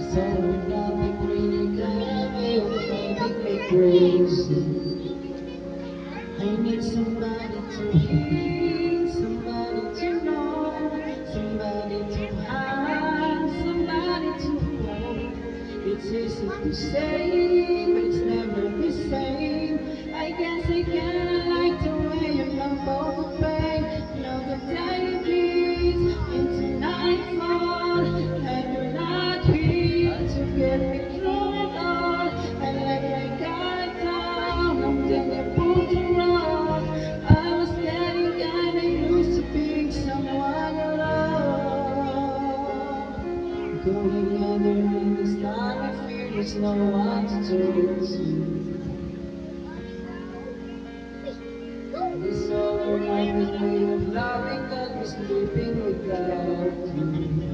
So nothing really got me, make me crazy. I need somebody to hear, somebody to know, somebody to have, somebody to hold. It's easy to say, but it's never the same. I guess I kinda like the way you love both the pain. Know the day bleeds into nightfall, and you're not here to get me through it all. And like I got down, I'm then you pulled the rug. I was getting kinda used to being someone you love. Going under in this time, I fear there's no one to turn to. This all around this way of loving, got me sleeping without you.